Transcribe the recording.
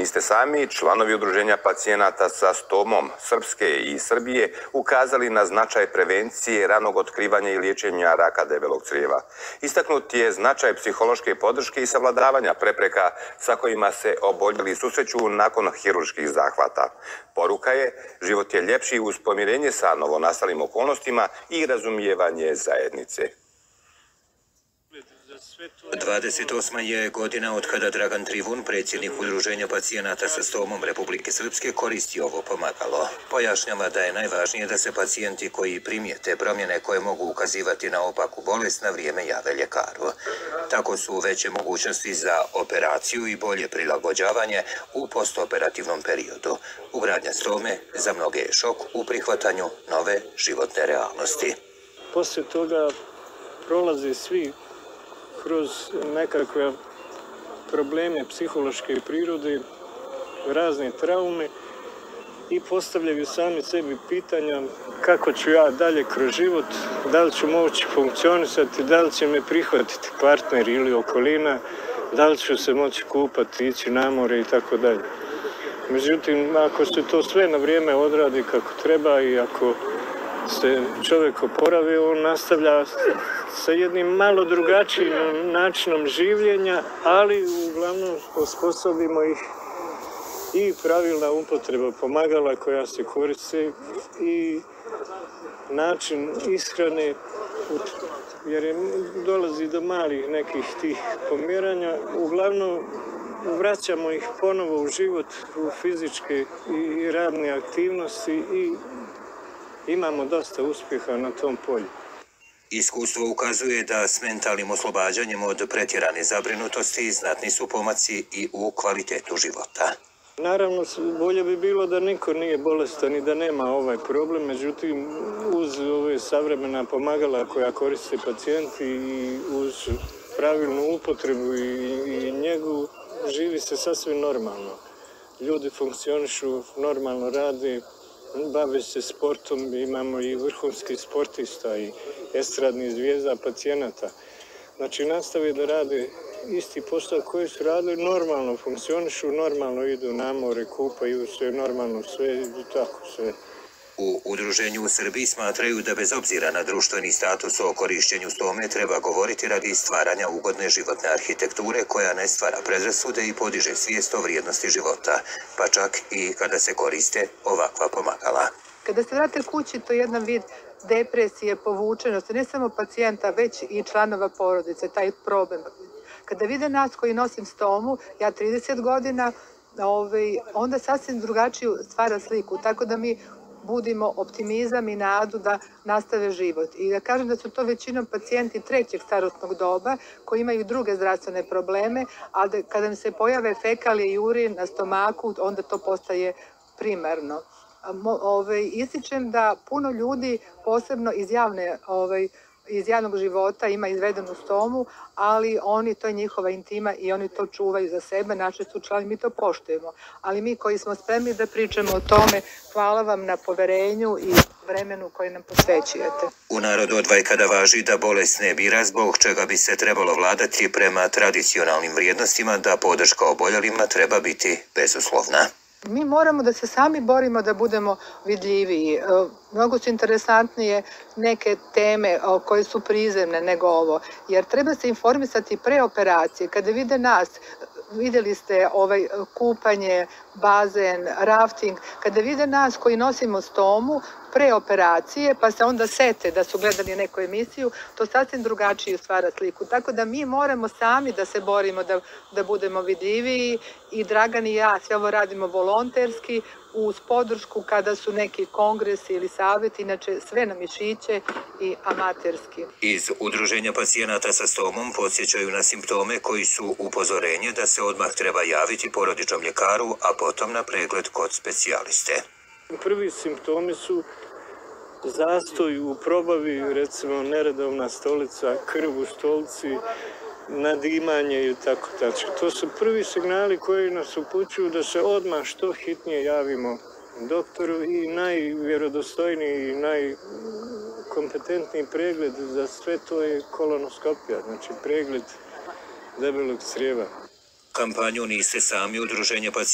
niste sami, članovi Udruženja pacijenata sa stomom Srpske i Srbije ukazali na značaj prevencije, ranog otkrivanja i liječenja raka debelog crijeva. Istaknut je značaj psihološke podrške i savladavanja prepreka sa kojima se oboljeli susreću nakon hirurških zahvata. Poruka je, život je ljepši uz pomirenje sa novonastalim okolnostima i razumijevanje zajednice. 28. je godina od kada Dragan Trivun, predsjednik Udruženja pacijenata sa stomom Republike Srpske, koristi ovo pomagalo. Pojašnjava da je najvažnije da se pacijenti koji primijete promjene koje mogu ukazivati na opaku bolest na vrijeme jave ljekaru. Tako su veće mogućnosti za operaciju i bolje prilagođavanje u postoperativnom periodu. Ugradnja stome za mnoge je šok u prihvatanju nove životne realnosti. Poslije toga prolaze svi kroz nekakve probleme psihološke prirode, razne traume i postavljaju sami sebi pitanja kako ću ja dalje kroz život, da li ću moći funkcionisati, da li će me prihvatiti partner ili okolina, da li ću se moći kupati, ići na more i tako dalje. Međutim, ako se to sve na vrijeme odradi kako treba i ako se čovjek oporavi, on nastavlja sa jednim malo drugačijim načinom življenja, ali uglavnom osposobimo ih i pravilna upotreba pomagala koja se koriste i način ishrane, jer dolazi do malih nekih tih pomjeranja. Uglavnom vraćamo ih ponovo u život, u fizičke i radne aktivnosti i imamo dosta uspjeha na tom polju. Iskustvo ukazuje da s mentalnim oslobađanjem od pretjerane zabrinutosti znatni su pomaci i u kvalitetu života. Naravno, bolje bi bilo da niko nije bolestan i da nema ovaj problem, međutim, uz ove savremena pomagala koja koriste pacijenti i uz pravilnu upotrebu i njegu, živi se sasvim normalno. Ljudi funkcionišu, normalno rade, bave se sportom, imamo i vrhunskih sportista i estradnih zvijezda pacijenata. Znači, nastave da rade isti posao koji su radili, normalno funkcionišu, normalno idu na more, kupaju se, normalno sve i tako sve. U Udruženju u Srbiji smatraju da bez obzira na društveni status o korišćenju stome treba govoriti radi stvaranja ugodne životne arhitekture koja ne stvara predrasude i podiže svijest o vrijednosti života, pa čak i kada se koriste ovakva pomagala. Kada se vrate kući, to je jedan vid depresije, povučenosti, ne samo pacijenta, već i članova porodice, taj problem. Kada vide nas koji nosim stomu, ja 30 godina, onda sasvim drugačiju stvara sliku, tako da mi budimo optimizam i nadu da nastave život. I da kažem da su to većinom pacijenti trećeg starosnog doba koji imaju druge zdravstvene probleme, ali kada im se pojave fekalije i urin na stomaku, onda to postaje primarno. Ističem da puno ljudi, posebno iz javnog života, ima izvedenu stomu, ali to je njihova intima i oni to čuvaju za sebe, naši su članovi, mi to poštujemo. Ali mi koji smo spremni da pričamo o tome, hvala vam na poverenju i vremenu koje nam posvećujete. U narodu od vajkada važi da bolest ne bira, zbog čega bi se trebalo vladati prema tradicionalnim vrijednostima, da podrška oboljelima treba biti bezuslovna. Mi moramo da se sami borimo da budemo vidljiviji. Mnogo su interesantnije neke teme koje su prizemne nego ovo, jer treba se informisati pre operacije. Kada vide nas, vidjeli ste kupanje, bazen, rafting, kada vide nas koji nosimo stomu pre operacije, pa se onda sete da su gledali neku emisiju, to sasvim drugačiju stvara sliku. Tako da mi moramo sami da se borimo da budemo vidljiviji i Dragan i ja sve ovo radimo volonterski, uz podršku kada su neki kongresi ili savjeti, inače sve na mišiće i amaterski. Iz Udruženja pacijenata sa stomom podsjećaju na simptome koji su upozorenje da se odmah treba javiti porodičnom ljekaru, a potom na pregled kod specijaliste. Prvi simptomi su zastoj u probavi, recimo neredovna stolica, krv u stolici, nadimanje i tako. To su prvi signali koji nas upućuju da se odmah što hitnije javimo doktoru i najvjerodostojniji i najkompetentniji pregled za sve to je kolonoskopija, znači pregled debelog crijeva. Kampanju Niste sami, Udruženje pacijenata